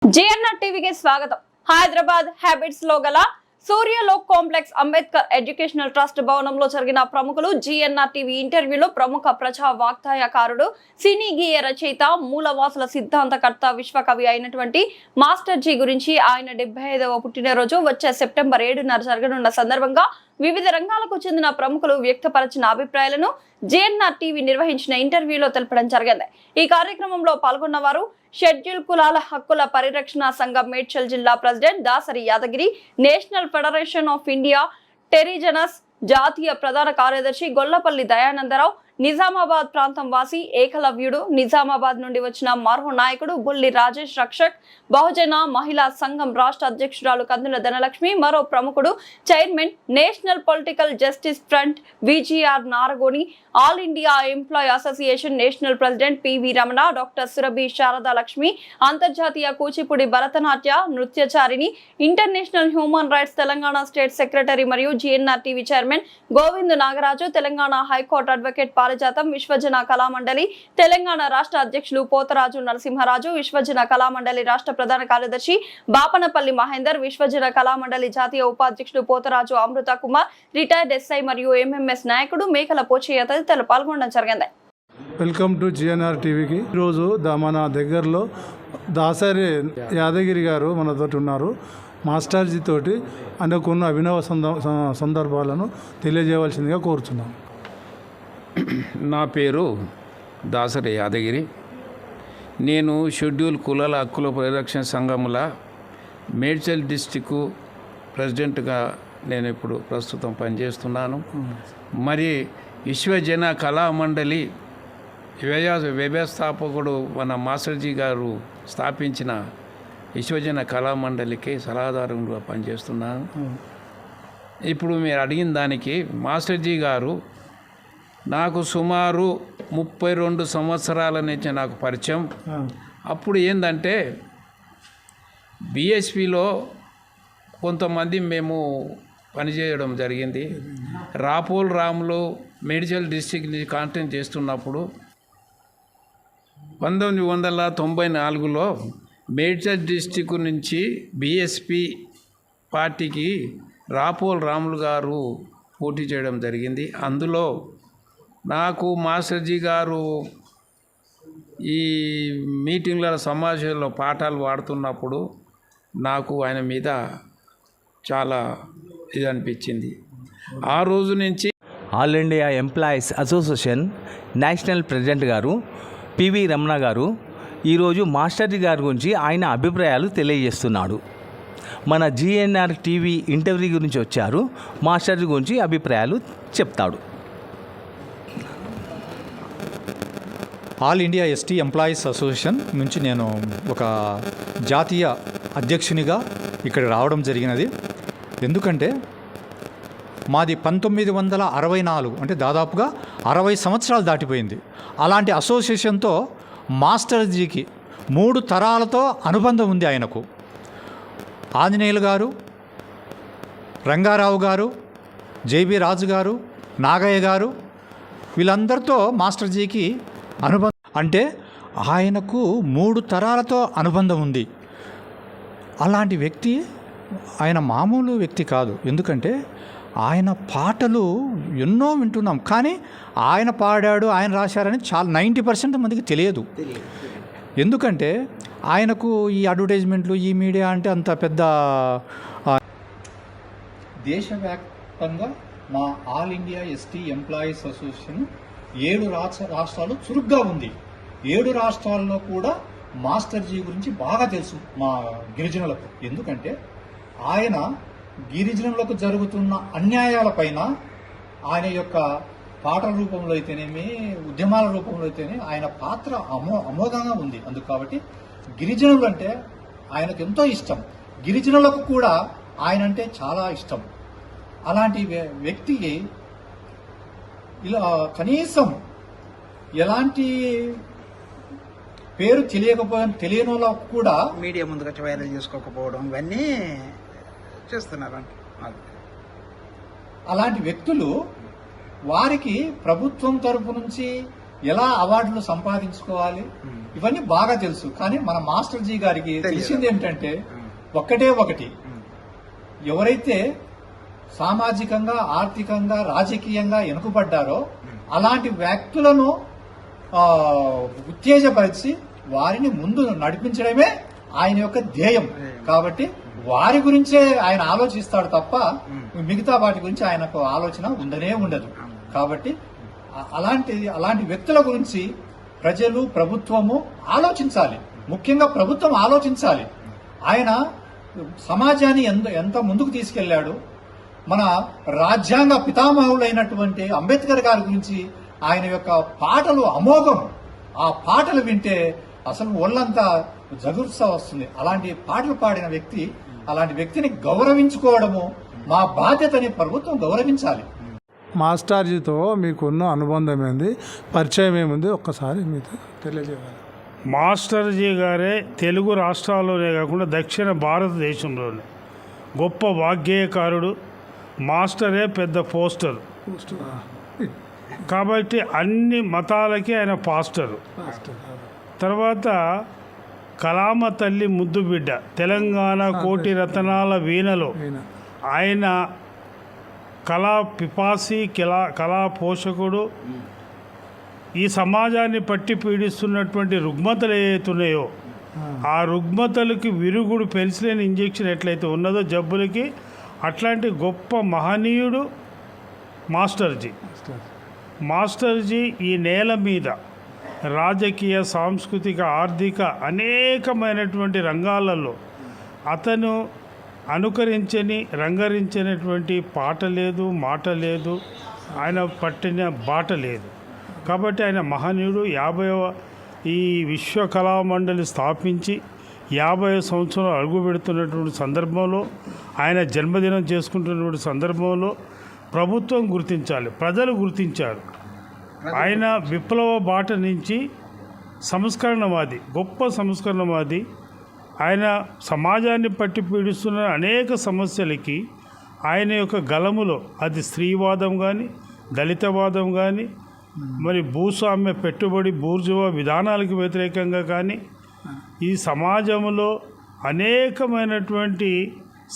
JNR టీవీకి స్వాగతం. Hyderabad habits లో గల సూర్యలోక్ కాంప్లెక్స్ అంబేద్కర్ ఎడ్యుకేషనల్ ట్రస్ట్ భవనంలో జరిగిన ప్రముఖులు జీఎన్ఆర్ టీవీ ఇంటర్వ్యూలో ప్రముఖ ప్రజా వాగ్దాయకారుడు, సినీ గేయ రచయిత, మూలవాసుల సిద్ధాంతకర్త, విశ్వకవి అయినటువంటి మాస్టర్ జీ గురించి ఆయన 75వ పుట్టినరోజు వచ్చే సెప్టెంబర్ 7న జరగనున్న సందర్భంగా వివిధ రంగాలకు చెందిన ప్రముఖులు వ్యక్తపరిచిన అభిప్రాయాలను JNR టీవీ నిర్వహించిన ఇంటర్వ్యూలో తెలపడం జరిగింది. ఈ కార్యక్రమంలో పాల్గొన్న వారు షెడ్యూల్ కులాల హక్కుల పరిరక్షణ సంఘం మేడ్చల్ జిల్లా president Dasari Yadagiri, national federation of India టెరిజనస్ జాతీయ ప్రధాన కార్యదర్శి గొల్లపల్లి దయానందరావు, నిజామాబాద్ ప్రాంతం వాసి ఏకలవ్యుడు, నిజామాబాద్ నుండి వచ్చిన మరో నాయకుడు బుల్లి రాజేష్ రక్షక్, బహుజన మహిళా సంఘం రాష్ట్ర అధ్యక్షురాలు కందుల ధనలక్ష్మి, మరో ప్రముఖుడు chairman national political justice front VGR Naragoni, all India employ association national president PV Ramana, doctor Surabhi Sharada Lakshmi, అంతర్జాతీయ కూచిపూడి భరతనాట్య నృత్యచారిణి, international human rights Telangana state secretary మరియు GNR TV chairman Govind Nagaraju, Telangana high court advocate Parijatham, Vishwajana కళామండలి Telangana రాష్ట్ర అధ్యక్షులు పోతరాజు నరసింహరాజు, విశ్వజన కళామండలి రాష్ట్ర ప్రధాన కార్యదర్శి బాపనపల్లి మహేందర్, విశ్వజన కళామండలి జాతీయ ఉపాధ్యక్షుడు పోతరాజు అమృత కుమార్, రిటైర్డ్ ఎస్ఐ మరియు ఎంఎంఎస్ నాయకుడు మేకల పోచయ్య తదితరులు పాల్గొనడం జరిగింది. వెల్కమ్ టు GNR టీవీకి. ఈరోజు మన దగ్గరలో దాసరి యాదగిరి గారు మనతోటి ఉన్నారు. మాస్టర్జీ తోటి అనుకున్న అభినవ సందర్భాలను తెలియజేయవలసిందిగా కోరుతున్నాం. నా పేరు దాసరి యాదగిరి. నేను షెడ్యూల్ కులాల హక్కుల పరిరక్షణ సంఘముల మేడ్చల్ డిస్టిక్కు ప్రెసిడెంట్గా నేను ఇప్పుడు ప్రస్తుతం పనిచేస్తున్నాను. మరి విశ్వజన కళామండలి వ్యవస్థాపకుడు మన మాస్టర్జీ గారు స్థాపించిన విశ్వజన కళామండలికి సలహాదారుగా పనిచేస్తున్నాను. ఇప్పుడు మీరు అడిగిన దానికి మాస్టర్జీ గారు నాకు సుమారు 32 సంవత్సరాల నుంచి నాకు పరిచయం. అప్పుడు ఏంటంటే BSPలో కొంతమంది మేము పనిచేయడం జరిగింది. రాపోల్ రాములు మేడ్చల్ డిస్టిక్ కాంటెంట్ చేస్తున్నప్పుడు 1994లో మేడ్చల్ డిస్టిక్ నుంచి BSP పార్టీకి రాపోల్ రాములు గారు పోటీ చేయడం జరిగింది. అందులో నాకు మాస్టర్జీ గారు ఈ మీటింగ్ల సమావేశాల్లో పాఠాలు పాడుతున్నప్పుడు నాకు ఆయన మీద చాలా ఇది అనిపించింది. ఆ రోజు నుంచి all India employees association national president గారు పివి రమణ గారు ఈరోజు మాస్టర్జీ గారి గురించి ఆయన అభిప్రాయాలు తెలియజేస్తున్నాడు. మన GNR టీవీ ఇంటర్వ్యూ గురించి వచ్చారు. మాస్టర్జీ గురించి అభిప్రాయాలు చెప్తాడు. All India ST employees association నుంచి నేను ఒక జాతీయ అధ్యక్షునిగా ఇక్కడ రావడం జరిగినది. ఎందుకంటే మాది 1964 అంటే దాదాపుగా 60 సంవత్సరాలు దాటిపోయింది. అలాంటి అసోసియేషన్తో మాస్టర్జీకి 3 తరాలతో అనుబంధం ఉంది. ఆయనకు ఆంజనేయులు గారు, రంగారావు గారు, JB రాజు గారు, నాగయ్య గారు, వీళ్ళందరితో మాస్టర్జీకి అనుబంధం అంటే ఆయనకు 3 తరాలతో అనుబంధం ఉంది. అలాంటి వ్యక్తి ఆయన మామూలు వ్యక్తి కాదు. ఎందుకంటే ఆయన పాటలు ఎన్నో వింటున్నాం, కానీ ఆయన పాడాడు, ఆయన రాశారని చాలా 90% మందికి తెలియదు. ఎందుకంటే ఆయనకు ఈ అడ్వర్టైజ్మెంట్లు, ఈ మీడియా అంటే అంత పెద్ద. దేశవ్యాప్తంగా మా all India ST employees association 7 రాష్ట్రాలు చురుగ్గా ఉంది. 7 రాష్ట్రాల్లో కూడా మాస్టర్జీ గురించి బాగా తెలుసు మా గిరిజనులకు. ఎందుకంటే ఆయన గిరిజనులకు జరుగుతున్న అన్యాయాలపైన ఆయన యొక్క పాటల రూపంలో అయితేనేమి, ఉద్యమాల రూపంలో అయితేనే ఆయన పాత్ర అమోఘంగా ఉంది. అందుకు కాబట్టి గిరిజనులు అంటే ఆయనకు ఎంతో ఇష్టం. గిరిజనులకు కూడా ఆయన అంటే చాలా ఇష్టం. అలాంటి వ్యక్తికి ఇలా కనీసం ఎలాంటి పేరు తెలియని వాళ్ళకు కూడా మీడియా ముందుకు వైరల్ చేసుకోకపోవడం ఇవన్నీ చేస్తున్నారు. అలాంటి వ్యక్తులు వారికి ప్రభుత్వం తరపు నుంచి ఎలా అవార్డులు సంపాదించుకోవాలి ఇవన్నీ బాగా తెలుసు. కానీ మన మాస్టర్ జీ గారికి తెలిసింది ఏమిటంటే ఒకటే ఒకటి, ఎవరైతే సామాజికంగా, ఆర్థికంగా, రాజకీయంగా వెనుకబడ్డారో అలాంటి వ్యక్తులను ఉత్తేజపరిచి వారిని ముందు నడిపించడమే ఆయన యొక్క ధ్యేయం. కాబట్టి వారి గురించే ఆయన ఆలోచిస్తాడు తప్ప మిగతా వాటి గురించి ఆయనకు ఆలోచన ఉండనే ఉండదు. కాబట్టి అలాంటి వ్యక్తుల గురించి ప్రజలు, ప్రభుత్వము ఆలోచించాలి. ముఖ్యంగా ప్రభుత్వం ఆలోచించాలి. ఆయన సమాజాన్ని ఎంత ముందుకు తీసుకెళ్లాడు. మన రాజ్యాంగ పితామహులైనటువంటి అంబేద్కర్ గారి గురించి ఆయన యొక్క పాటలు అమోఘం. ఆ పాటలు వింటే అసలు ఒళ్ళంతా జగుర్స వస్తుంది. అలాంటి పాటలు పాడిన వ్యక్తి, అలాంటి వ్యక్తిని గౌరవించుకోవడము మా బాధ్యతని ప్రభుత్వం గౌరవించాలి. మాస్టర్జీతో మీకున్న అనుబంధం ఏంది, పరిచయం ఏముంది, ఒక్కసారి మీతో తెలియజేయాలి. మాస్టర్జీ గారే తెలుగు రాష్ట్రాల్లోనే కాకుండా దక్షిణ భారతదేశంలోనే గొప్ప వాగ్గేయకారుడు. మాస్టరే పెద్ద పోస్టర్. కాబట్టి అన్ని మతాలకి ఆయన పాస్టరు. తర్వాత కలామ తల్లి ముద్దు బిడ్డ, తెలంగాణ కోటి రతనాల వీణలో ఆయన కళా పిపాసి, కళా పోషకుడు. ఈ సమాజాన్ని పట్టి పీడిస్తున్నటువంటి రుగ్మతలు ఏవైతున్నాయో ఆ రుగ్మతలకి విరుగుడు, పెన్సిలిన్ ఇంజెక్షన్ ఎట్లయితే ఉన్నదో జబ్బులకి, అట్లాంటి గొప్ప మహనీయుడు మాస్టర్జీ. మాస్టర్జీ ఈ నేల మీద రాజకీయ, సాంస్కృతిక, ఆర్థిక అనేకమైనటువంటి రంగాలలో అతను అనుకరించని, రంగరించినటువంటి పాట లేదు, మాట లేదు, ఆయన పట్టిన బాట లేదు. కాబట్టి ఆయన మహనీయుడు. 50వ ఈ విశ్వ కళామండలి స్థాపించి 50 సంవత్సరాలు అడుగు పెడుతున్నటువంటి సందర్భంలో, ఆయన జన్మదినం చేసుకుంటున్నటువంటి సందర్భంలో ప్రభుత్వం గుర్తించాలి, ప్రజలు గుర్తించారు. ఆయన విప్లవ బాట నుంచి సంస్కరణవాది, గొప్ప సంస్కరణవాది. ఆయన సమాజాన్ని పట్టి పీడిస్తున్న అనేక సమస్యలకి ఆయన యొక్క గలములో, అది స్త్రీవాదం కానీ, దళితవాదం కానీ, మరి భూస్వామ్య పెట్టుబడి బూర్జువా విధానాలకు వ్యతిరేకంగా కానీ, ఈ సమాజంలో అనేకమైనటువంటి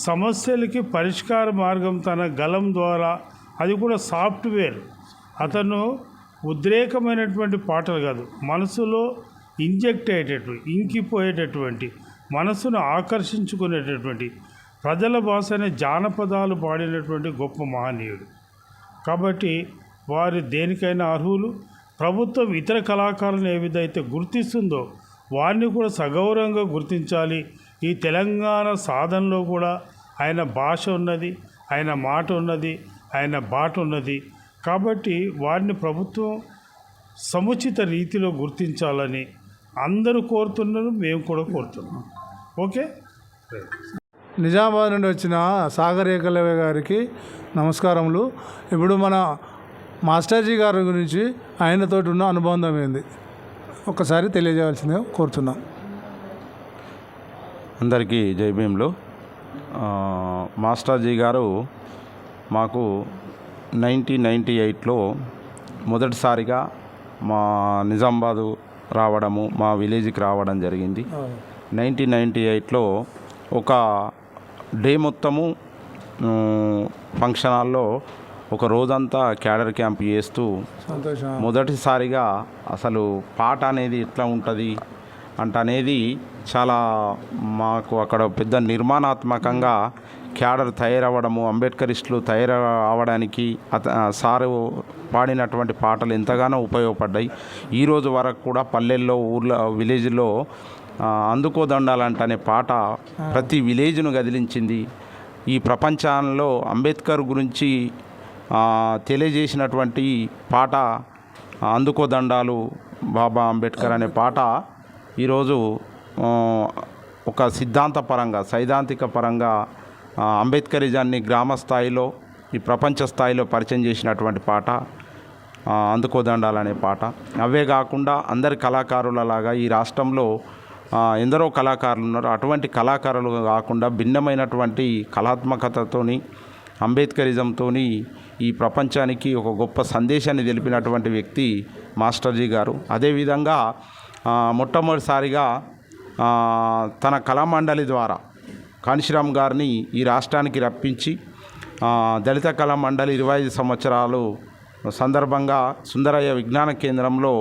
సమస్యలకి పరిష్కార మార్గం తన గలం ద్వారా, అది కూడా సాఫ్ట్వేర్. అతను ఉద్రేకమైనటువంటి పాటలు కాదు, మనసులో ఇంజెక్ట్ అయ్యేటటువంటి, ఇంకిపోయేటటువంటి, మనసును ఆకర్షించుకునేటటువంటి, ప్రజల భాష అనే జానపదాలు పాడినటువంటి గొప్ప మహనీయుడు. కాబట్టి వారు దేనికైనా అర్హులు. ప్రభుత్వం ఇతర కళాకారులను ఏ విధైతే గుర్తిస్తుందో వారిని కూడా సగౌరవంగా గుర్తించాలి. ఈ తెలంగాణ సాధనలో కూడా ఆయన భాష ఉన్నది, ఆయన మాట ఉన్నది, ఆయన బాట ఉన్నది. కాబట్టి వారిని ప్రభుత్వం సముచిత రీతిలో గుర్తించాలని అందరూ కోరుతున్నారు, మేము కూడా కోరుతున్నాం. ఓకే. నిజామాబాద్ నుండి వచ్చిన సాగర్ ఏకలవ్య గారికి నమస్కారములు. ఇప్పుడు మన మాస్టర్జీ గారి గురించి ఆయనతో ఉన్న అనుబంధం ఏంది ఒక్కసారి తెలియజేయాల్సిందిగా కోరుతున్నాం. అందరికీ జై భీమ్లు. మాస్టర్జీ గారు మాకు 1998లో మొదటిసారిగా మా నిజామాబాదు రావడము, మా విలేజ్కి రావడం జరిగింది. 1998లో ఒక డే మొత్తము ఫంక్షన్ హాల్లో ఒక రోజంతా క్యాడర్ క్యాంప్ చేస్తూ మొదటిసారిగా అసలు పాట అనేది ఎట్లా ఉంటుంది అనేది చాలా మాకు అక్కడ పెద్ద నిర్మాణాత్మకంగా క్యాడర్ తయారవ్వడము, అంబేద్కరిస్టులు తయారవడానికి సారు పాడినటువంటి పాటలు ఎంతగానో ఉపయోగపడ్డాయి. ఈరోజు వరకు కూడా పల్లెల్లో, ఊర్లో, విలేజ్లో అందుకోదండాలంటనే పాట ప్రతి విలేజ్ను కదిలించింది. ఈ ప్రపంచంలో అంబేద్కర్ గురించి తెలియజేసినటువంటి పాట అందుకోదండాలు బాబా అంబేద్కర్ అనే పాట ఈరోజు ఒక సిద్ధాంతపరంగా, సైద్ధాంతిక పరంగా అంబేద్కరిజాన్ని గ్రామ స్థాయిలో, ఈ ప్రపంచ స్థాయిలో పరిచయం చేసినటువంటి పాట అందుకోదండాలనే పాట. అవే కాకుండా అందరి కళాకారులలాగా ఈ రాష్ట్రంలో ఎందరో కళాకారులు ఉన్నారు. అటువంటి కళాకారులు కాకుండా భిన్నమైనటువంటి కళాత్మకతతోని, అంబేద్కరిజంతోని ఈ ప్రపంచానికి ఒక గొప్ప సందేశాన్ని తెలిపినటువంటి వ్యక్తి మాస్టర్జీ గారు. అదేవిధంగా మొట్టమొదటిసారిగా తన కళామండలి ద్వారా కాంశీరామ్ గారిని ఈ రాష్ట్రానికి రప్పించి దళిత కళామండలి 25 సంవత్సరాలు సందర్భంగా సుందరయ్య విజ్ఞాన కేంద్రంలో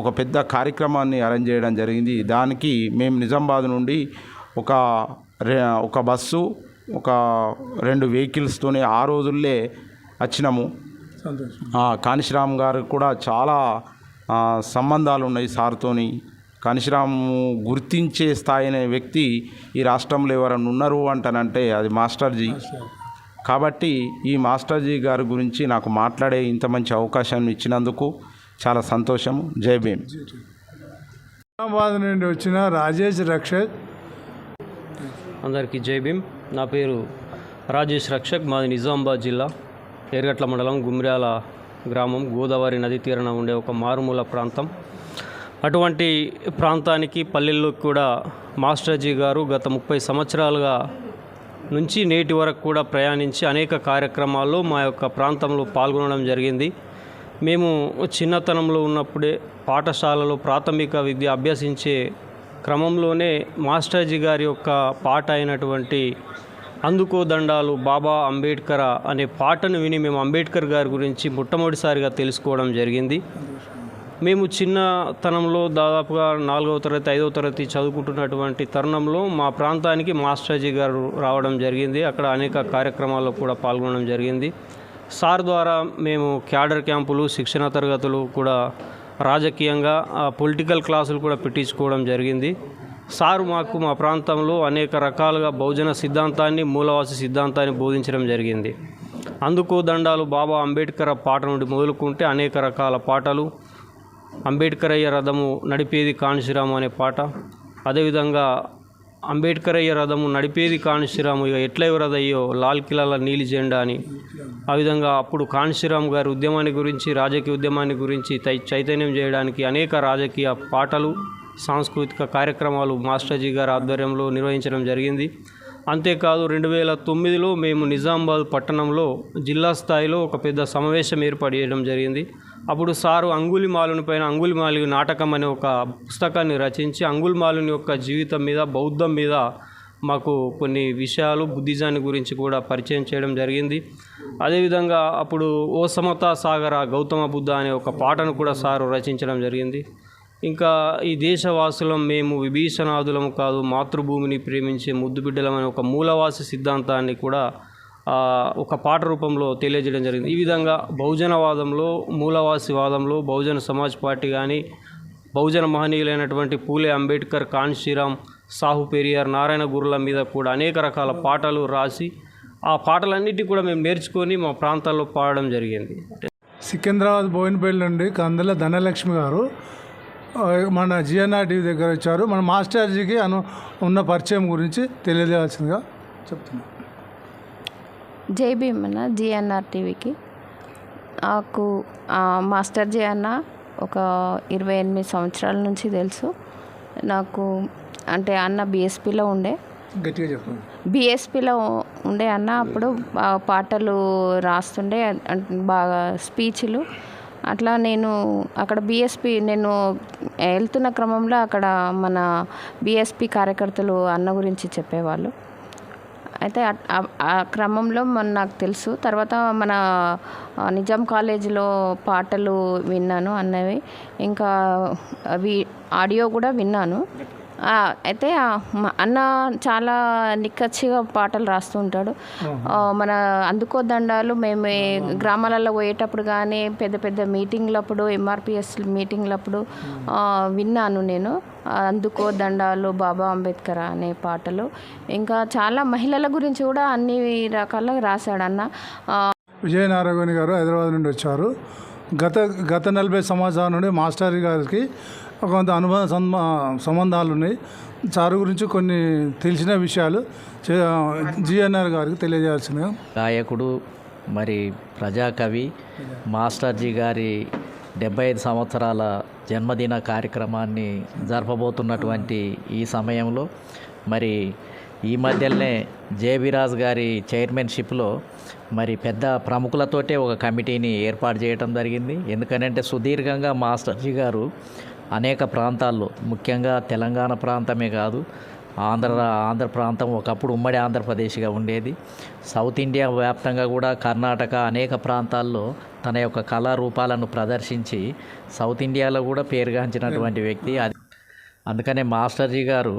ఒక పెద్ద కార్యక్రమాన్ని అరేంజ్ చేయడం జరిగింది. దానికి మేము నిజామాబాద్ నుండి ఒక బస్సు, ఒక 2 వెహికల్స్తోనే ఆ రోజుల్లే వచ్చినాము. కాంశీరామ్ గారు కూడా చాలా సంబంధాలు ఉన్నాయి సార్తోని. కాంశీరామ్ గుర్తించే స్థాయి అనే వ్యక్తి ఈ రాష్ట్రంలో ఎవరైనా ఉన్నారు అంటానంటే అది మాస్టర్జీ. కాబట్టి ఈ మాస్టర్జీ గారి గురించి నాకు మాట్లాడే ఇంత మంచి అవకాశాన్ని ఇచ్చినందుకు చాలా సంతోషం. జై భీమ్. నిజామాబాద్ నుండి వచ్చిన రాజేష్ రక్షక్. అందరికీ జై భీమ్. నా పేరు రాజేష్ రక్షక్. మాది నిజామాబాద్ జిల్లా ఎర్గట్ల మండలం గుమ్ర్యాల గ్రామం, గోదావరి నది తీరాన ఉండే ఒక మారుమూల ప్రాంతం. అటువంటి ప్రాంతానికి పల్లెల్లోకి కూడా మాస్టర్జీ గారు గత 30 సంవత్సరాలుగా నుంచి నేటి వరకు కూడా ప్రయాణించి అనేక కార్యక్రమాల్లో మా యొక్క ప్రాంతంలో పాల్గొనడం జరిగింది. మేము చిన్నతనంలో ఉన్నప్పుడే పాఠశాలలో ప్రాథమిక విద్య అభ్యసించే క్రమంలోనే మాస్టర్జీ గారి యొక్క పాట అయినటువంటి అందుకో దండాలు బాబా అంబేద్కర్ అనే పాటను విని మేము అంబేద్కర్ గారి గురించి మొట్టమొదటిసారిగా తెలుసుకోవడం జరిగింది. మేము చిన్నతనంలో దాదాపుగా 4వ తరగతి 5వ తరగతి చదువుకుంటున్నటువంటి తరుణంలో మా ప్రాంతానికి మాస్టర్జీ గారు రావడం జరిగింది. అక్కడ అనేక కార్యక్రమాల్లో కూడా పాల్గొనడం జరిగింది. సార్ ద్వారా మేము క్యాడర్ క్యాంపులు, శిక్షణ తరగతులు కూడా రాజకీయంగా పొలిటికల్ క్లాసులు కూడా పెట్టించుకోవడం జరిగింది. సారు మాకు మా ప్రాంతంలో అనేక రకాలుగా బహుజన సిద్ధాంతాన్ని, మూలవాసి సిద్ధాంతాన్ని బోధించడం జరిగింది. అందుకో దండాలు బాబా అంబేద్కర్ పాట నుండి మొదలుకుంటే అనేక రకాల పాటలు, అంబేద్కరయ్య రథము నడిపేది కాంశీరాము అనే పాట, అదేవిధంగా అంబేద్కరయ్య రథము నడిపేది కాంశీరాము ఇక ఎట్ల ఎవరదయ్యో లాల్ కిలాల నీలి జెండా అని, ఆ విధంగా అప్పుడు కాంశీరామ్ గారి ఉద్యమాన్ని గురించి, రాజకీయ ఉద్యమాన్ని గురించి చైతన్యం చేయడానికి అనేక రాజకీయ పాటలు, సాంస్కృతిక కార్యక్రమాలు మాస్టర్జీ గారి ఆధ్వర్యంలో నిర్వహించడం జరిగింది. అంతేకాదు 2009లో మేము నిజామాబాద్ పట్టణంలో జిల్లా స్థాయిలో ఒక పెద్ద సమావేశం ఏర్పాటు చేయడం జరిగింది. అప్పుడు సారు అంగుళిమాలుని పైన అంగుళిమాలు నాటకం అనే ఒక పుస్తకాన్ని రచించి అంగుళిమాలుని యొక్క జీవితం మీద, బౌద్ధం మీద మాకు కొన్ని విషయాలు, బుద్ధిజాన్ని గురించి కూడా పరిచయం చేయడం జరిగింది. అదేవిధంగా అప్పుడు ఓ సమతా సాగర గౌతమ బుద్ధ అనే ఒక పాటను కూడా సారు రచించడం జరిగింది. ఇంకా ఈ దేశవాసులం మేము విభీషణాదులము కాదు, మాతృభూమిని ప్రేమించే ముద్దుబిడ్డలమనే ఒక మూలవాసి సిద్ధాంతాన్ని కూడా ఒక పాట రూపంలో తెలియజేయడం జరిగింది. ఈ విధంగా బహుజనవాదంలో, మూలవాసివాదంలో బహుజన సమాజ్ పార్టీ కానీ, బహుజన మహనీయులైనటువంటి పూలే అంబేద్కర్, కాంశీరామ్, సాహు పెరియార్, నారాయణ గురుల మీద కూడా అనేక రకాల పాటలు రాసి ఆ పాటలన్నిటి కూడా మేము నేర్చుకొని మా ప్రాంతాల్లో పాడడం జరిగింది. సికింద్రాబాద్ బోయినపల్లి నుండి కందుల ధనలక్ష్మి గారు మన జిఎన్ఆర్ టీవీ దగ్గర వచ్చారు. మన మాస్టర్జీకి ఉన్న పరిచయం గురించి తెలియజేయాల్సిందిగా చెప్తున్నాను. జై భీమ్ అన్న. జిఎన్ఆర్ టీవీకి నాకు మాస్టర్జీ అన్న ఒక 28 సంవత్సరాల నుంచి తెలుసు నాకు. అంటే అన్న బీఎస్పీలో ఉండే, గట్టిగా చెప్పండి. బీఎస్పీలో ఉండే అన్న. అప్పుడు పాటలు రాస్తుండే, బాగా స్పీచ్లు అట్లా. నేను అక్కడ నేను వెళ్తున్న క్రమంలో అక్కడ మన బీఎస్పీ కార్యకర్తలు అన్న గురించి చెప్పేవాళ్ళు. అయితే ఆ క్రమంలో నాకు తెలుసు. తర్వాత మన నిజాం కాలేజీలో పాటలు విన్నాను అన్నవి, ఇంకా అవి ఆడియో కూడా విన్నాను. అయితే అన్న చాలా నిక్కచ్చిగా పాటలు రాస్తూ ఉంటాడు. మన అందుకో దండాలు మేము గ్రామాలలో పోయేటప్పుడు కానీ, పెద్ద పెద్ద మీటింగ్లప్పుడు, ఎంఆర్పిఎస్ మీటింగ్లప్పుడు విన్నాను నేను. అందుకో దండాలు బాబా అంబేద్కర్ అనే పాటలు. ఇంకా చాలా మహిళల గురించి కూడా అన్ని రకాలుగా రాశాడు అన్న. విజయనారాయణ గారు హైదరాబాద్ నుండి వచ్చారు. గత 40 సంవత్సరాల నుండి మాస్టర్ గారికి కొంత అనుబంధ సంబంధాలు ఉన్నాయి. సారు గురించి కొన్ని తెలిసిన విషయాలు జిఎన్ఆర్ గారికి తెలియజేయాల్సిందిగా. గాయకుడు, మరి ప్రజాకవి మాస్టర్జీ గారి 75 సంవత్సరాల జన్మదిన కార్యక్రమాన్ని జరపబోతున్నటువంటి ఈ సమయంలో మరి ఈ మధ్యలోనే జేబీ రాజు గారి చైర్మన్షిప్లో మరి పెద్ద ప్రముఖులతోటే ఒక కమిటీని ఏర్పాటు చేయడం జరిగింది. ఎందుకనంటే సుదీర్ఘంగా మాస్టర్జీ గారు అనేక ప్రాంతాల్లో, ముఖ్యంగా తెలంగాణ ప్రాంతమే కాదు, ఆంధ్ర ప్రాంతం ఒకప్పుడు ఉమ్మడి ఆంధ్రప్రదేశ్గా ఉండేది. సౌత్ ఇండియా వ్యాప్తంగా కూడా కర్ణాటక అనేక ప్రాంతాల్లో తన యొక్క కళారూపాలను ప్రదర్శించి సౌత్ ఇండియాలో కూడా పేరుగాంచినటువంటి వ్యక్తి. అందుకనే మాస్టర్జీ గారు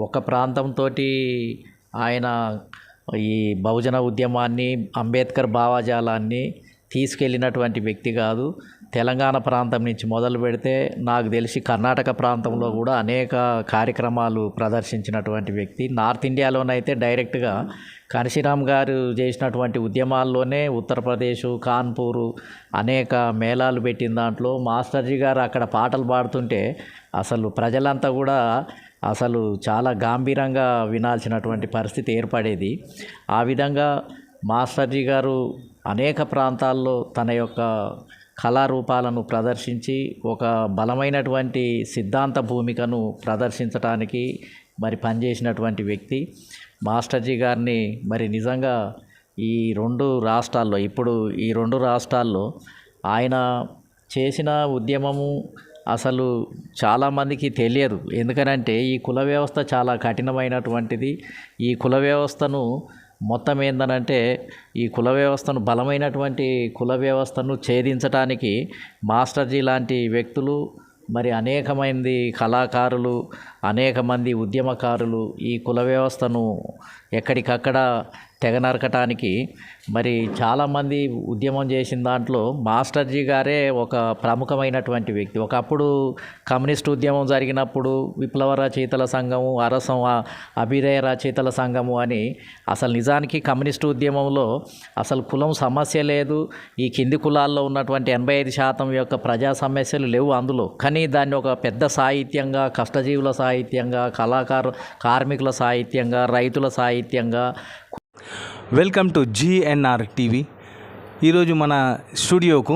ఒక ప్రాంతంతో ఆయన ఈ బహుజన ఉద్యమాన్ని, అంబేద్కర్ భావజాలాన్ని తీసుకెళ్ళినటువంటి వ్యక్తి కాదు. తెలంగాణ ప్రాంతం నుంచి మొదలు పెడితే నాకు తెలిసి కర్ణాటక ప్రాంతంలో కూడా అనేక కార్యక్రమాలు ప్రదర్శించినటువంటి వ్యక్తి. నార్త్ ఇండియాలోనైతే డైరెక్ట్గా కాన్షీరామ్ గారు చేసినటువంటి ఉద్యమాల్లోనే ఉత్తరప్రదేశ్, కాన్పూరు అనేక మేళాలు పెట్టిన దాంట్లో మాస్టర్జీ గారు అక్కడ పాటలు పాడుతుంటే అసలు ప్రజలంతా కూడా అసలు చాలా గంభీరంగా వినాల్సినటువంటి పరిస్థితి ఏర్పడేది. ఆ విధంగా మాస్టర్జీ గారు అనేక ప్రాంతాల్లో తన యొక్క కళారూపాలను ప్రదర్శించి ఒక బలమైనటువంటి సిద్ధాంత భూమికను ప్రదర్శించడానికి మరి పనిచేసినటువంటి వ్యక్తి. మాస్టర్జీ గారిని మరి నిజంగా ఈ రెండు రాష్ట్రాల్లో ఆయన చేసిన ఉద్యమము అసలు చాలామందికి తెలియదు. ఎందుకనంటే ఈ కుల వ్యవస్థ చాలా కఠినమైనటువంటిది. ఈ కుల వ్యవస్థను మొత్తం ఏందనంటే ఈ కుల వ్యవస్థను, బలమైనటువంటి కుల వ్యవస్థను ఛేదించడానికి మాస్టర్జీ లాంటి వ్యక్తులు, మరి అనేక మంది కళాకారులు, అనేక మంది ఉద్యమకారులు ఈ కుల వ్యవస్థను ఎక్కడికక్కడ తెగనరకటానికి మరి చాలామంది ఉద్యమం చేసిన దాంట్లో మాస్టర్జీ గారే ఒక ప్రముఖమైనటువంటి వ్యక్తి. ఒకప్పుడు కమ్యూనిస్ట్ ఉద్యమం జరిగినప్పుడు విప్లవ రచయితల సంఘము, అభ్యుదయ రచయితల సంఘము అని అసలు నిజానికి కమ్యూనిస్టు ఉద్యమంలో అసలు కులం సమస్య లేదు. ఈ కింది కులాల్లో ఉన్నటువంటి 85% యొక్క ప్రజా సమస్యలు లేవు అందులో. కానీ దాన్ని ఒక పెద్ద సాహిత్యంగా, కష్టజీవుల సాహిత్యంగా, కార్మికుల సాహిత్యంగా, రైతుల సాహిత్యంగా. Welcome to GNR TV. ఈరోజు మన స్టూడియోకు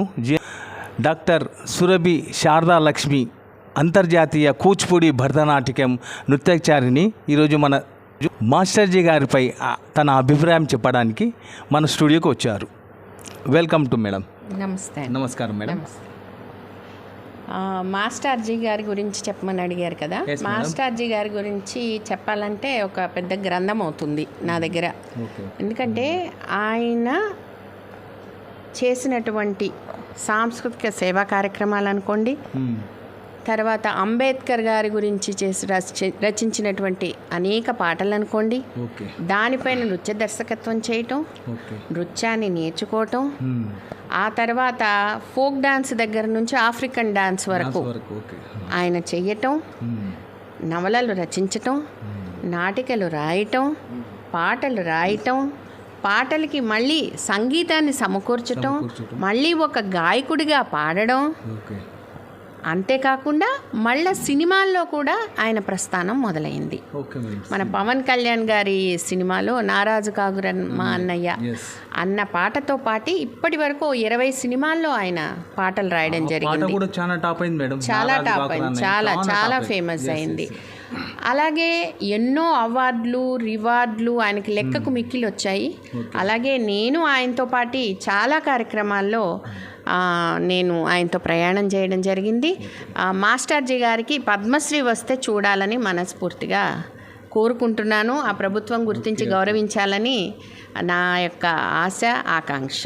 డాక్టర్ సురభి శారదా లక్ష్మి, అంతర్జాతీయ కూచిపూడి భరతనాట్యం నృత్యచారిణి ఈరోజు మన మాస్టర్జీ గారిపై తన అభిప్రాయం చెప్పడానికి మన స్టూడియోకి వచ్చారు. Welcome to madam. నమస్తే. నమస్కారం మేడం. మాస్టర్జీ గారి గురించి చెప్పమని అడిగారు కదా. మాస్టర్జీ గారి గురించి చెప్పాలంటే ఒక పెద్ద గ్రంథం అవుతుంది నా దగ్గర. ఎందుకంటే ఆయన చేసినటువంటి సాంస్కృతిక సేవా కార్యక్రమాలు అనుకోండి, తర్వాత అంబేద్కర్ గారి గురించి రచించినటువంటి అనేక పాటలు అనుకోండి, దానిపైన నృత్య దర్శకత్వం చేయటం, నృత్యాన్ని నేర్చుకోవటం, ఆ తర్వాత ఫోక్ డాన్స్ దగ్గర నుంచి ఆఫ్రికన్ డాన్స్ వరకు ఆయన చెయ్యటం, నవలలు రచించటం, నాటికలు రాయటం, పాటలు రాయటం, పాటలకి మళ్ళీ సంగీతాన్ని సమకూర్చటం, మళ్ళీ ఒక గాయకుడిగా పాడడం, అంతేకాకుండా మళ్ళీ సినిమాల్లో కూడా ఆయన ప్రస్థానం మొదలైంది. మన పవన్ కళ్యాణ్ గారి సినిమాలో నారాజు కాగురమ్మ అన్నయ్య అన్న పాటతో పాటు ఇప్పటి వరకు 20 సినిమాల్లో ఆయన పాటలు రాయడం జరిగింది. చాలా టాప్ అయింది, చాలా ఫేమస్ అయింది. అలాగే ఎన్నో అవార్డులు, రివార్డులు ఆయనకి లెక్కకు మిక్కిలి వచ్చాయి. అలాగే నేను ఆయనతో పాటు చాలా కార్యక్రమాల్లో నేను ఆయనతో ప్రయాణం చేయడం జరిగింది. మాస్టర్జీ గారికి పద్మశ్రీ వస్తే చూడాలని మనస్ఫూర్తిగా కోరుకుంటున్నాను. ఆ ప్రభుత్వం గుర్తించి గౌరవించాలని నా యొక్క ఆశ, ఆకాంక్ష.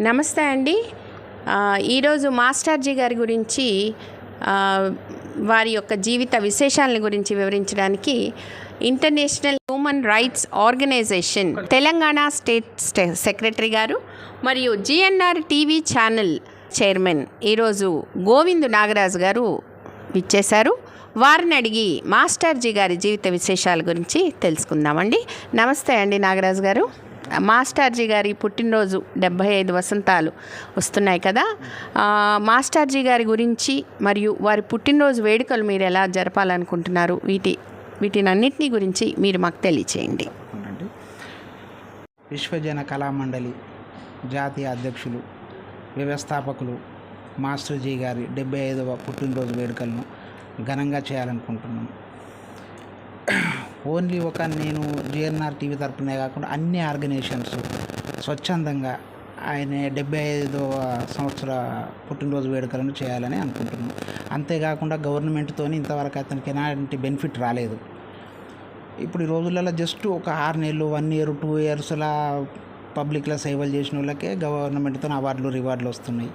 నమస్తే అండి. ఈరోజు మాస్టర్జీ గారి గురించి, వారి యొక్క జీవిత విశేషాల గురించి వివరించడానికి International human Rights Organization Telangana state secretary గారు మరియు GNR టీవీ ఛానల్ చైర్మన్ ఈరోజు గోవిందు నాగరాజు గారు విచ్చేశారు. వారిని అడిగి మాస్టర్జీ గారి జీవిత విశేషాల గురించి తెలుసుకుందామండి. నమస్తే అండి నాగరాజు గారు. మాస్టర్జీ గారి పుట్టినరోజు 75 వసంతాలు వస్తున్నాయి కదా. మాస్టర్జీ గారి గురించి మరియు వారి పుట్టినరోజు వేడుకలు మీరు ఎలా జరపాలనుకుంటున్నారు, వీటినన్నింటినీ గురించి మీరు మాకు తెలియచేయండి. విశ్వజన కళామండలి జాతీయ అధ్యక్షులు, వ్యవస్థాపకులు మాస్టర్జీ గారి 75వ పుట్టినరోజు వేడుకలను ఘనంగా చేయాలనుకుంటున్నాం. ఓన్లీ నేను జిఎన్ఆర్ టీవీ తరపునే కాకుండా అన్ని ఆర్గనైజేషన్స్ స్వచ్ఛందంగా ఆయన 75వ సంవత్సర పుట్టినరోజు వేడుకలను చేయాలని అనుకుంటున్నాం. అంతేకాకుండా గవర్నమెంట్తో ఇంతవరకు అతనికి ఎలాంటి బెనిఫిట్ రాలేదు. ఇప్పుడు ఈ రోజులలో జస్ట్ ఒక 6 నెలలు 1 year 2 yearsలా పబ్లిక్లో సేవలు చేసిన వాళ్ళకే గవర్నమెంట్తో అవార్డులు రివార్డులు వస్తున్నాయి.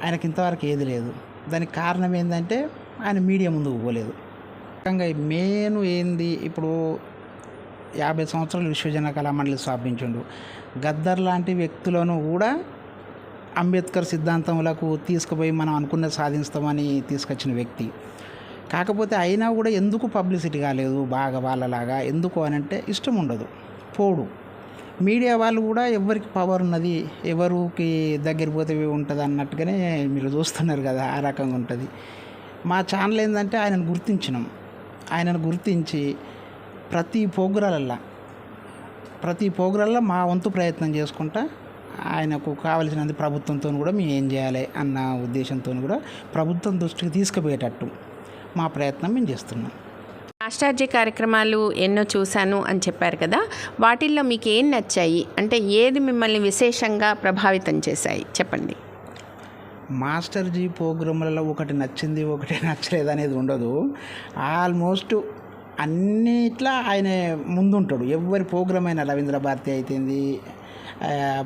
ఆయనకి ఇంతవరకు ఏది లేదు. దానికి కారణం ఏంటంటే ఆయన మీడియా ముందుకు పోలేదు. ముఖ్యంగా మెయిన్ ఏంది, ఇప్పుడు 50 సంవత్సరాలు విశ్వజన కళామండలి స్థాపించిండు. గద్దర్ లాంటి వ్యక్తులను కూడా అంబేద్కర్ సిద్ధాంతములకు తీసుకుపోయి మనం అనుకున్నది సాధిస్తామని తీసుకొచ్చిన వ్యక్తి. కాకపోతే అయినా కూడా ఎందుకు పబ్లిసిటీ కాలేదు బాగా వాళ్ళలాగా? ఎందుకు అని అంటే ఇష్టం ఉండదు, పోడు. మీడియా వాళ్ళు కూడా ఎవరికి పవర్ ఉన్నది, ఎవరికి దగ్గర పోతే ఉంటుంది అన్నట్టుగానే మీరు చూస్తున్నారు కదా, ఆ రకంగా ఉంటుంది. మా ఛానల్ ఏంటంటే ఆయనను గుర్తించినాం. ఆయనను గుర్తించి ప్రతి ప్రోగ్రాల్లో మా వంతు ప్రయత్నం చేసుకుంటా ఆయనకు కావలసినది ప్రభుత్వంతో కూడా మేము ఏం చేయాలి అన్న ఉద్దేశంతో కూడా ప్రభుత్వం దృష్టికి తీసుకుపోయేటట్టు మా ప్రయత్నం మేము చేస్తున్నాం. మాస్టర్జీ కార్యక్రమాలు ఎన్నో చూశాను అని చెప్పారు కదా, వాటిల్లో మీకు ఏం నచ్చాయి? అంటే ఏది మిమ్మల్ని విశేషంగా ప్రభావితం చేశాయి చెప్పండి. మాస్టర్జీ ప్రోగ్రాంలలో ఒకటి నచ్చింది ఒకటి నచ్చలేదు అనేది ఉండదు. ఆల్మోస్ట్ అన్నిట్లా ఆయన ముందుంటాడు. ఎవరి ప్రోగ్రామ్ అయినా రవీంద్ర భారతి అయితేంది,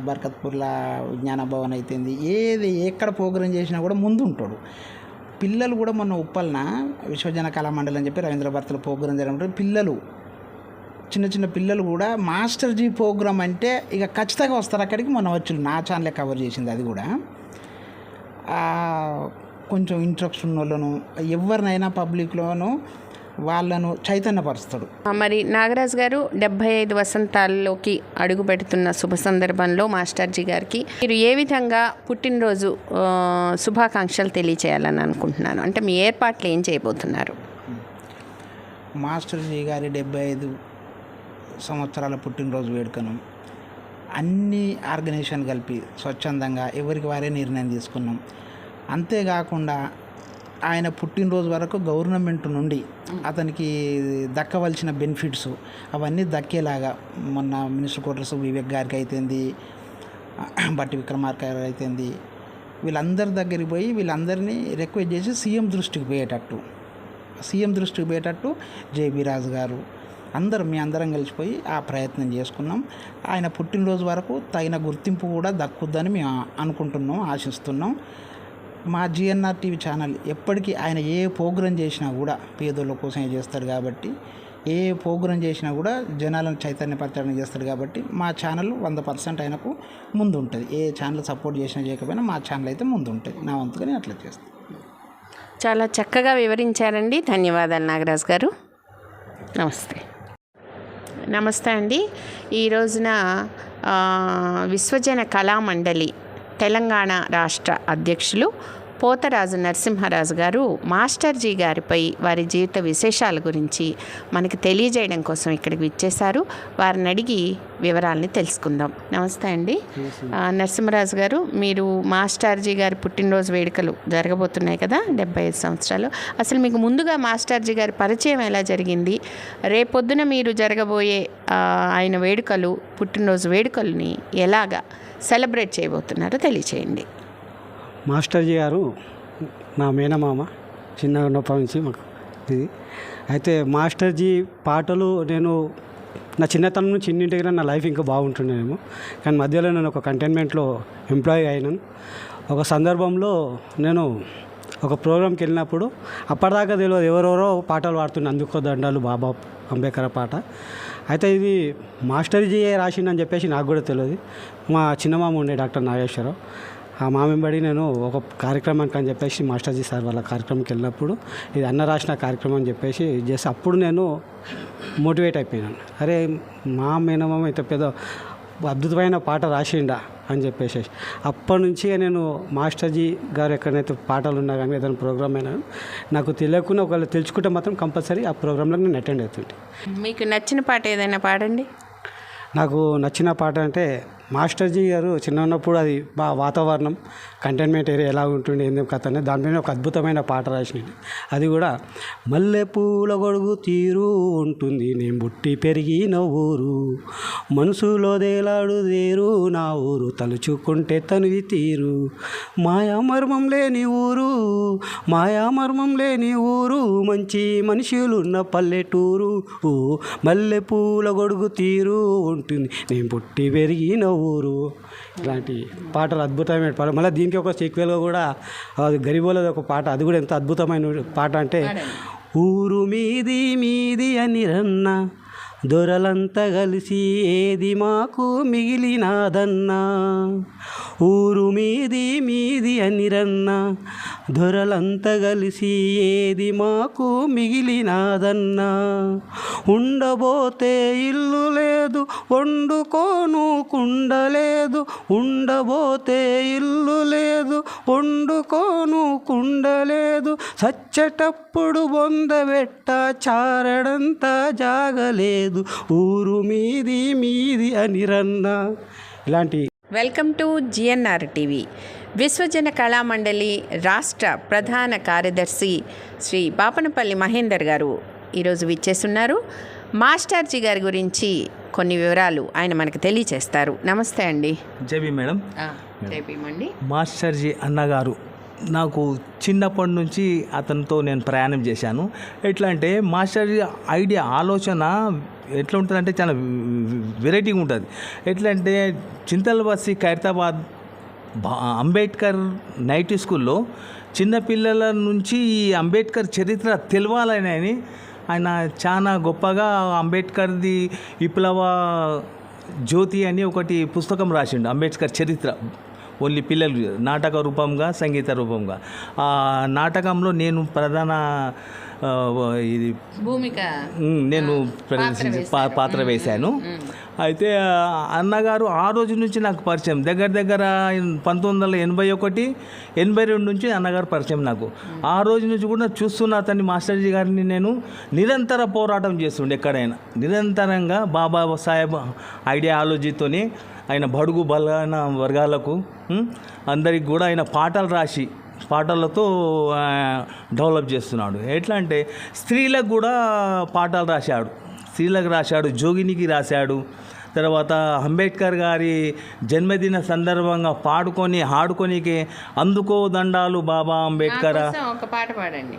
బర్కత్పూర్లా విజ్ఞాన భవన్ అయితేంది, ఏది ఎక్కడ ప్రోగ్రాం చేసినా కూడా ముందుంటాడు. పిల్లలు కూడా మొన్న ఉప్పల్న విశ్వజన కళామండలి అని చెప్పి రవీంద్ర భారతిలో ప్రోగ్రాం జరిగినప్పుడు పిల్లలు, చిన్న పిల్లలు కూడా మాస్టర్జీ ప్రోగ్రాం అంటే ఇక ఖచ్చితంగా వస్తారు అక్కడికి. మొన్న వచ్చి నా ఛానలే కవర్ చేసింది. అది కూడా కొంచెం ఇంట్రెస్ట్ ఉన్న వాళ్ళను ఎవరినైనా పబ్లిక్లోనూ వాళ్ళను చైతన్యపరుస్తాడు. మరి నాగరాజు గారు 75 వసంతాల్లోకి అడుగు పెడుతున్న శుభ సందర్భంలో మాస్టర్జీ గారికి మీరు ఏ విధంగా పుట్టినరోజు శుభాకాంక్షలు తెలియచేయాలని అనుకుంటున్నాను? అంటే మీ ఏర్పాట్లు ఏం చేయబోతున్నారు? మాస్టర్జీ గారి 75 సంవత్సరాల పుట్టినరోజు వేడుకను అన్ని ఆర్గనైజేషన్ కలిపి స్వచ్ఛందంగా ఎవరికి వారే నిర్ణయం తీసుకున్నాం. అంతేకాకుండా ఆయన పుట్టినరోజు వరకు గవర్నమెంట్ నుండి అతనికి దక్కవలసిన బెనిఫిట్స్ అవన్నీ దక్కేలాగా మొన్న మినిస్టర్ క్వార్టర్స్ వివేక్ గారికి అయితేంది, బట్టి విక్రమార్క గారు అయితేంది, వీళ్ళందరి దగ్గరికి పోయి వీళ్ళందరినీ రిక్వెస్ట్ చేసి సీఎం దృష్టికి పోయేటట్టు జేబీ రాజు గారు మీ అందరం కలిసిపోయి ఆ ప్రయత్నం చేసుకున్నాం. ఆయన పుట్టినరోజు వరకు తగిన గుర్తింపు కూడా దక్కుద్దని మేము అనుకుంటున్నాం, ఆశిస్తున్నాం. మా జిఎన్ఆర్ టీవీ ఛానల్ ఎప్పటికీ ఆయన ఏ ప్రోగ్రాం చేసినా కూడా పేదోళ్ళ కోసమే చేస్తాడు కాబట్టి, ఏ ప్రోగ్రాం చేసినా కూడా జనాలను చైతన్యపరచడం చేస్తాడు కాబట్టి మా ఛానల్ 100% ఆయనకు ముందు ఉంటుంది. ఏ ఛానల్ సపోర్ట్ చేసినా చేయకపోయినా మా ఛానల్ అయితే ముందు ఉంటుంది. నా వంతుగానే అట్లా చేస్తాను. చాలా చక్కగా వివరించారండి. ధన్యవాదాలు నాగరాజు గారు. నమస్తే అండి. ఈ రోజున విశ్వజన కళామండలి తెలంగాణ రాష్ట్ర అధ్యక్షులు పోతరాజు నరసింహరాజు గారు మాస్టర్జీ గారిపై వారి జీవిత విశేషాల గురించి మనకి తెలియజేయడం కోసం ఇక్కడికి విచ్చేశారు. వారిని అడిగి వివరాలని తెలుసుకుందాం. నమస్తే అండి. నరసింహరాజు గారు, మీరు మాస్టర్జీ గారి పుట్టినరోజు వేడుకలు జరగబోతున్నాయి కదా, 75 సంవత్సరాలు. అసలు మీకు ముందుగా మాస్టర్జీ గారి పరిచయం ఎలా జరిగింది? రేపొద్దున మీరు జరగబోయే ఆయన వేడుకలు, పుట్టినరోజు వేడుకల్ని ఎలాగా సెలబ్రేట్ చేయబోతున్నారో తెలియచేయండి. మాస్టర్జీ గారు నా మేనమామ, చిన్నగా ఉన్నప్పటి నుంచి మాకు ఇది. అయితే మాస్టర్జీ పాటలు నేను నా చిన్నతనం నుంచి ఇన్నింటిగా నా లైఫ్ ఇంకా బాగుంటుండేమో, కానీ మధ్యలో నేను ఒక కంటైన్మెంట్లో ఎంప్లాయీ అయినాను. ఒక సందర్భంలో నేను ఒక ప్రోగ్రామ్కి వెళ్ళినప్పుడు అప్పటిదాకా తెలియదు, ఎవరెవరో పాటలు పాడుతున్నా, అందుకో దండాలు బాబా అంబేద్కర్ పాట. అయితే ఇది మాస్టర్జీ రాసిందని చెప్పేసి నాకు కూడా తెలియదు. మా చిన్నమామ ఉండే డాక్టర్ నాగేశ్వరరావు, ఆ మామెంబడి నేను ఒక కార్యక్రమానికి అని చెప్పేసి మాస్టర్జీ సార్ వాళ్ళ కార్యక్రమంకి వెళ్ళినప్పుడు ఇది అన్న రాసిన కార్యక్రమం అని చెప్పేసి చేసి అప్పుడు నేను మోటివేట్ అయిపోయినాను. అరే మా మేనమామ ఇంత పెద్ద అద్భుతమైన పాట రాసిండా అని చెప్పేసి అప్పటి నుంచి నేను మాస్టర్జీ గారు ఎక్కడైతే పాటలు ఉన్నా కానీ ఏదైనా ప్రోగ్రామ్ అయినా నాకు తెలియకుండా ఒకవేళ తెలుసుకుంటే మాత్రం కంపల్సరీ ఆ ప్రోగ్రాంలో నేను అటెండ్ అవుతుంటే. మీకు నచ్చిన పాట ఏదైనా పాడండి. నాకు నచ్చిన పాట అంటే మాస్టర్జీ గారు చిన్న ఉన్నప్పుడు అది వాతావరణం కంటైన్మెంట్ ఏరియా ఎలా ఉంటుండే ఎందుకు కథ అనేది దానిపైన ఒక అద్భుతమైన పాట రాసినది. అది కూడా మల్లె పూల గొడుగు తీరు ఉంటుంది నేను పుట్టి పెరిగిన ఊరు, మనసులో దేలాడు దేరు నా ఊరు, తలుచుకుంటే తనివి తీరు, మాయామర్మం లేని ఊరు, మాయామర్మం లేని ఊరు, మంచి మనుషులున్న పల్లెటూరు, మల్లె పూల గొడుగు తీరు ఉంటుంది నేను పుట్టి పెరిగిన ఊరు. ఇలాంటి పాటలు అద్భుతమైన పాట. మళ్ళీ దీనికి ఒక సీక్వెల్గా కూడా అది గరిబోలది ఒక పాట, అది కూడా ఎంత అద్భుతమైన పాట అంటే, ఊరు మీది మీది అని రన్న దొరలంతా కలిసి ఏది మాకు మిగిలినాదన్నా, ఊరు మీది మీది అని రన్న దొరలంతా కలిసి ఏది మాకు మిగిలినాదన్నా, ఉండబోతే ఇల్లు లేదు వండుకోను కుండలేదు, ఉండబోతే ఇల్లు లేదు వండుకోను కుండలేదు, సచ్చేటప్పుడు బొందబెట్ట చారడంతా జాగలేదు, ఊరు మీది మీది అని రన్న. ఇలాంటి వెల్కమ్ టు జిఎన్ఆర్ టీవీ. విశ్వజన కళామండలి రాష్ట్ర ప్రధాన కార్యదర్శి శ్రీ బాపనపల్లి మహేందర్ గారు ఈరోజు విచ్చేస్తున్నారు. మాస్టర్జీ గారి గురించి కొన్ని వివరాలు ఆయన మనకు తెలియచేస్తారు. నమస్తే అండి. JB madam. చెప్పండి. మాస్టర్జీ అన్నగారు నాకు చిన్నప్పటి నుంచి అతనితో నేను ప్రయాణం చేశాను. ఎట్లా అంటే మాస్టర్జీ ఐడియా ఆలోచన ఎట్లా ఉంటుందంటే చాలా వెరైటీగా ఉంటుంది. ఎట్లా అంటే చింతలబస్సి ఖైరతాబాద్ అంబేద్కర్ నైట్ స్కూల్లో చిన్నపిల్లల నుంచి ఈ అంబేద్కర్ చరిత్ర తెలవాలని ఆయన చాలా గొప్పగా అంబేద్కర్ది విప్లవ జ్యోతి అని ఒకటి పుస్తకం రాసిండు. అంబేద్కర్ చరిత్ర ఓన్లీ పిల్లలు నాటక రూపంగా సంగీత రూపంగా. ఆ నాటకంలో నేను ప్రధాన ఇది భూమిక నేను పాత్ర వేశాను. అయితే అన్నగారు ఆ రోజు నుంచి నాకు పరిచయం, దగ్గర 1981, 82 నుంచి అన్నగారు పరిచయం నాకు. ఆ రోజు నుంచి కూడా చూస్తున్న అతన్ని మాస్టర్జీ గారిని నేను నిరంతర పోరాటం చేస్తుండే. ఎక్కడైనా నిరంతరంగా బాబా సాహెబ్ ఐడియాలజీతోనే ఆయన బడుగు బలైన వర్గాలకు అందరికి కూడా ఆయన పాటలు రాసి పాటలతో డెవలప్ చేస్తున్నాడు. ఎట్లా అంటే స్త్రీలకు కూడా పాటలు రాశాడు, స్త్రీలకు రాశాడు, జోగినికి రాశాడు. తర్వాత అంబేద్కర్ గారి జన్మదిన సందర్భంగా ఆడుకోనికి అందుకో దండాలు బాబా అంబేద్కర్, ఒక పాట పాడండి.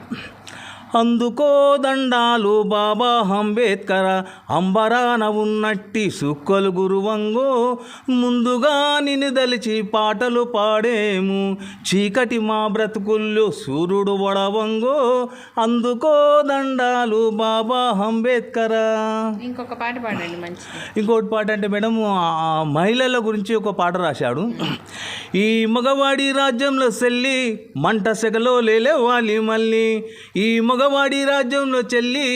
అందుకో దండాలు బాబా అంబేద్కర, అంబరాన ఉన్నట్టి సుక్కలు గురువంగో, ముందుగా నిన్ను దలిచి పాటలు పాడేము, చీకటి మా బ్రతుకుల్లో సూర్యుడు వడవంగో, అందుకో దండాలు బాబా అంబేద్కర. ఇంకొక పాట పాడండి మంచి. ఇంకోటి పాట అంటే మేడం మహిళల గురించి ఒక పాట రాశాడు. ఈ మగవాడి రాజ్యంలో చెల్లి మంట సెగలో లేవాలి మళ్ళీ, ఈ మగవాడి రాజ్యంలో చెల్లి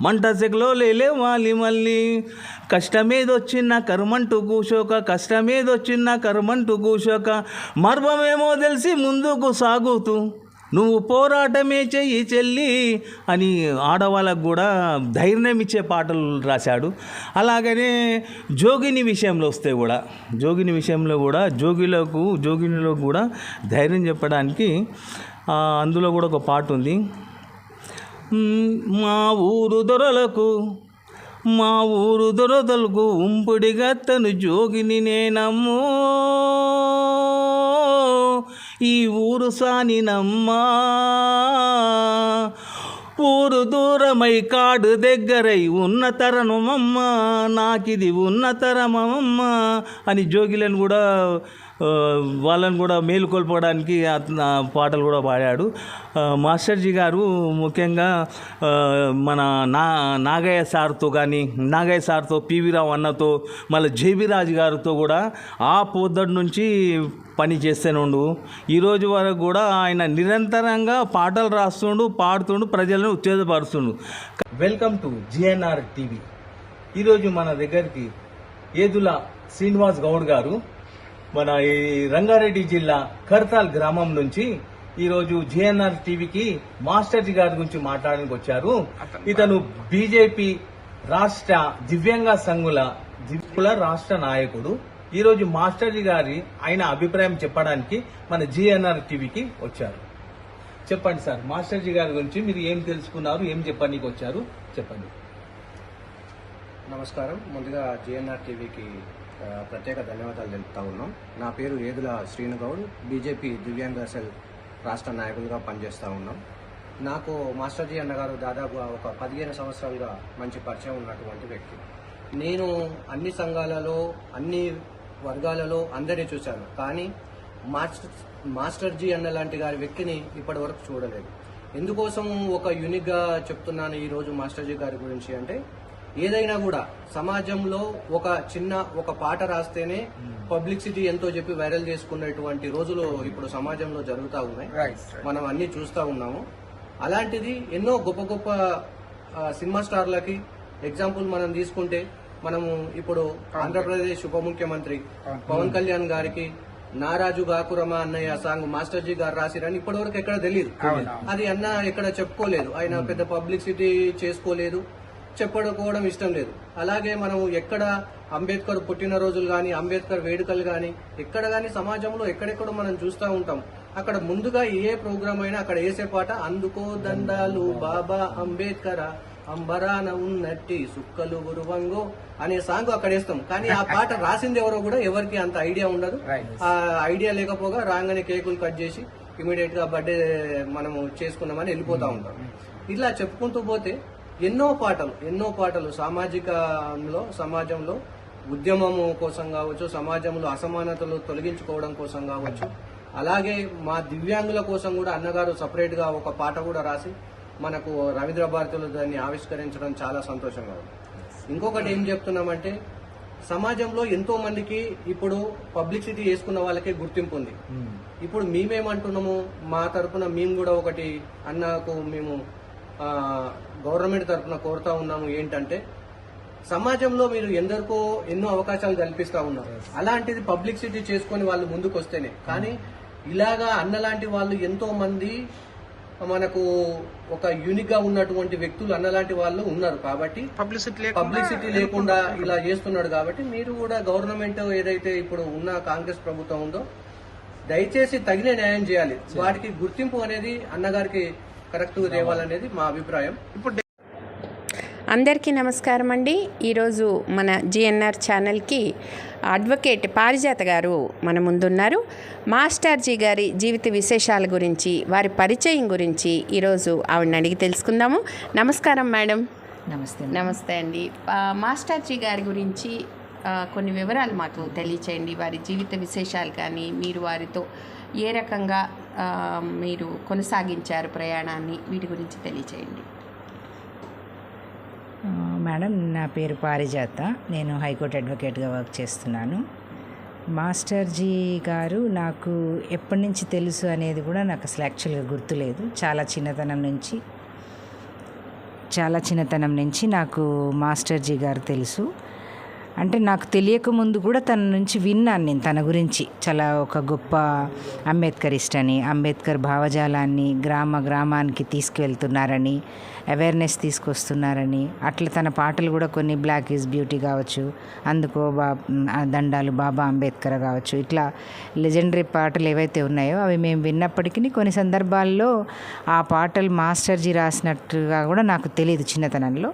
మంట సెగలో లేవాలి మళ్ళీ, కష్టమేదొచ్చిన కర్మంటూ కూసోక, కష్టమేదొచ్చిన కర్మంటూ కూసోక, మర్మమేమో తెలిసి ముందుకు సాగుతూ నువ్వు పోరాటమే చెయ్యి చెల్లి అని ఆడవాళ్ళకు కూడా ధైర్యం ఇచ్చే పాటలు రాశాడు. అలాగనే జోగిని విషయంలో వస్తే కూడా జోగినిలో కూడా ధైర్యం చెప్పడానికి అందులో కూడా ఒక పాట ఉంది. మా ఊరు దొరదలకు ఉంపుడిగా తను జోగిని నేనమ్మో, ఈ ఊరు సానినమ్మా, ఊరు దూరమై కాడు దగ్గరై ఉన్న తరమమ్మ, నాకిది ఉన్న తరమమ్మ అని జోగిలను కూడా వాళ్ళని కూడా మేలుకొల్పడానికి పాటలు కూడా పాడాడు. మాస్టర్జీ గారు ముఖ్యంగా మన నాగయ్య సార్తో పివి రావు అన్నతో మళ్ళీ జేబీ రాజు గారితో కూడా ఆ పొద్దుటి నుంచి పని చేస్తూనే ఈరోజు వరకు కూడా ఆయన నిరంతరంగా పాటలు రాస్తుండు, పాడుతుండు, ప్రజలను ఉత్తేజపరుస్తుండు. Welcome to GNR TV. ఈరోజు మన దగ్గరికి ఏదుల శ్రీనివాస్ గౌడ్ గారు మన ఈ రంగారెడ్డి జిల్లా కర్తాల్ గ్రామం నుంచి ఈరోజు జిఎన్ఆర్ టీవీకి మాస్టర్జీ గారి గురించి మాట్లాడడానికి వచ్చారు. ఇతను బీజేపీ రాష్ట్ర దివ్యాంగ సంఘుల రాష్ట్ర నాయకుడు. ఈరోజు మాస్టర్జీ గారి ఆయన అభిప్రాయం చెప్పడానికి మన జిఎన్ఆర్ టీవీకి వచ్చారు. చెప్పండి సార్, మాస్టర్జీ గారి గురించి మీరు ఏం తెలుసుకున్నారు, ఏం చెప్పడానికి వచ్చారు చెప్పండి. నమస్కారం. ముందుగా జిఎన్ఆర్ టీవీకి ప్రత్యేక ధన్యవాదాలు తెలుపుతా ఉన్నాం. నా పేరు ఏదుల శ్రీనుగౌడ్, బీజేపీ దివ్యాంగ సెల్ రాష్ట్ర నాయకులుగా పనిచేస్తూ ఉన్నాం. నాకు మాస్టర్జీ అన్నగారు దాదాపు ఒక 15 సంవత్సరాలుగా మంచి పరిచయం ఉన్నటువంటి వ్యక్తి. నేను అన్ని సంఘాలలో అన్ని వర్గాలలో అందరినీ చూశాను, కానీ మాస్టర్జీ అన్న లాంటి గారి వ్యక్తిని ఇప్పటి వరకు చూడలేదు. ఎందుకోసం ఒక యూనిక్గా చెప్తున్నాను ఈరోజు మాస్టర్జీ గారి గురించి అంటే, ఏదైనా కూడా సమాజంలో ఒక పాట రాస్తేనే పబ్లిసిటీ ఎంతో చెప్పి వైరల్ చేసుకునేటువంటి రోజులు ఇప్పుడు సమాజంలో జరుగుతూ ఉన్నాయి. మనం అన్ని చూస్తూ ఉన్నాము. అలాంటిది ఎన్నో గొప్ప గొప్ప సినిమా స్టార్లకి ఎగ్జాంపుల్ మనం తీసుకుంటే, మనము ఇప్పుడు ఆంధ్రప్రదేశ్ ఉప ముఖ్యమంత్రి పవన్ కళ్యాణ్ గారికి నారాజు గాకురమా అన్నయ్య సాంగ్ మాస్టర్జీ గారు రాసిరని ఇప్పటివరకు ఎక్కడ తెలియదు. అది అన్న ఎక్కడ చెప్పుకోలేదు, ఆయన పెద్ద పబ్లిసిటీ చేసుకోలేదు, చెప్పుకోవడం ఇష్టం లేదు. అలాగే మనం ఎక్కడ అంబేద్కర్ పుట్టినరోజులు కానీ అంబేద్కర్ వేడుకలు కానీ ఎక్కడ కానీ సమాజంలో ఎక్కడెక్కడ మనం చూస్తూ ఉంటాం. అక్కడ ముందుగా ఏ ప్రోగ్రామ్ అయినా అక్కడ వేసే పాట అందుకో దండాలు బాబా అంబేద్కర్ అంబరాన ఉన్నట్టి సుక్కలు గురువంగో అనే సాంగ్ అక్కడ వేస్తాం. కానీ ఆ పాట రాసింది ఎవరో కూడా ఎవరికి అంత ఐడియా ఉండదు. ఆ ఐడియా లేకపోగా రాగానే కేకులు కట్ చేసి ఇమీడియట్ గా బర్త్డే మనము చేసుకున్నామని వెళ్ళిపోతా ఉంటాం. ఇలా చెప్పుకుంటూ పోతే ఎన్నో పాటలు సమాజంలో ఉద్యమము కోసం కావచ్చు, సమాజంలో అసమానతలు తొలగించుకోవడం కోసం కావచ్చు, అలాగే మా దివ్యాంగుల కోసం కూడా అన్నగారు సపరేట్ గా ఒక పాట కూడా రాసి మనకు రవీంద్ర భారతిలో దాన్ని ఆవిష్కరించడం చాలా సంతోషంగా ఉంది. ఇంకొకటి ఏం చెప్తున్నామంటే, సమాజంలో ఎంతో మందికి ఇప్పుడు పబ్లిసిటీ చేసుకున్న వాళ్ళకే గుర్తింపు ఉంది. ఇప్పుడు మేమేమంటున్నాము, మా తరఫున మేము కూడా ఒకటి అన్నకు మేము గవర్నమెంట్ తరఫున కోరుతా ఉన్నాము. ఏంటంటే, సమాజంలో మీరు ఎన్నో అవకాశాలు కల్పిస్తా ఉన్నారు. అలాంటిది పబ్లిసిటీ చేసుకుని వాళ్ళు ముందుకు వస్తేనే. కానీ ఇలాగా అన్నలాంటి వాళ్ళు ఎంతో మంది మనకు ఒక యూనిక్ గా ఉన్నటువంటి వ్యక్తులు అన్నలాంటి వాళ్ళు ఉన్నారు. కాబట్టి పబ్లిసిటీ లేకుండా ఇలా చేస్తున్నాడు. కాబట్టి మీరు కూడా గవర్నమెంట్ ఏదైతే ఇప్పుడు ఉన్న కాంగ్రెస్ ప్రభుత్వం ఉందో దయచేసి తగిన న్యాయం చేయాలి. వాటికి గుర్తింపు అనేది అన్నగారికి కరెక్ట్ తేవాలనేది మా అభిప్రాయం. ఇప్పుడు అందరికీ నమస్కారం అండి. ఈరోజు మన జిఎన్ఆర్ ఛానల్కి అడ్వకేట్ పారిజాత గారు మన ముందున్నారు. మాస్టర్జీ గారి జీవిత విశేషాల గురించి, వారి పరిచయం గురించి ఈరోజు ఆవిడని అడిగి తెలుసుకుందాము. నమస్కారం మేడం. నమస్తే అండి. మాస్టర్జీ గారి గురించి కొన్ని వివరాలు మాకు తెలియచేయండి. వారి జీవిత విశేషాలు కానీ, మీరు వారితో ఏ రకంగా మీరు కొనసాగించారు ప్రయాణాన్ని, వీటి గురించి తెలియచేయండి. మేడం, నా పేరు పారిజాత. నేను హైకోర్టు అడ్వకేట్గా వర్క్ చేస్తున్నాను. మాస్టర్జీ గారు నాకు ఎప్పటి నుంచి తెలుసు అనేది కూడా నాకు అసలు యాక్చువల్గా గుర్తులేదు. చాలా చిన్నతనం నుంచి నాకు మాస్టర్జీ గారు తెలుసు. అంటే నాకు తెలియకముందు కూడా తన నుంచి విన్నాను నేను. తన గురించి చాలా ఒక గొప్ప అంబేద్కరిస్ట్ అని, అంబేద్కర్ భావజాలాన్ని గ్రామానికి తీసుకువెళ్తున్నారని, అవేర్నెస్ తీసుకొస్తున్నారని, అట్లా తన పాటలు కూడా కొన్ని బ్లాక్ ఈజ్ బ్యూటీ కావచ్చు, అందుకో దండాలు బాబా అంబేద్కర్ కావచ్చు, ఇట్లా లెజెండరీ పాటలు ఏవైతే ఉన్నాయో అవి మేము విన్నప్పటికీ కొన్ని సందర్భాల్లో ఆ పాటలు మాస్టర్జీ రాసినట్టుగా కూడా నాకు తెలియదు చిన్నతనంలో.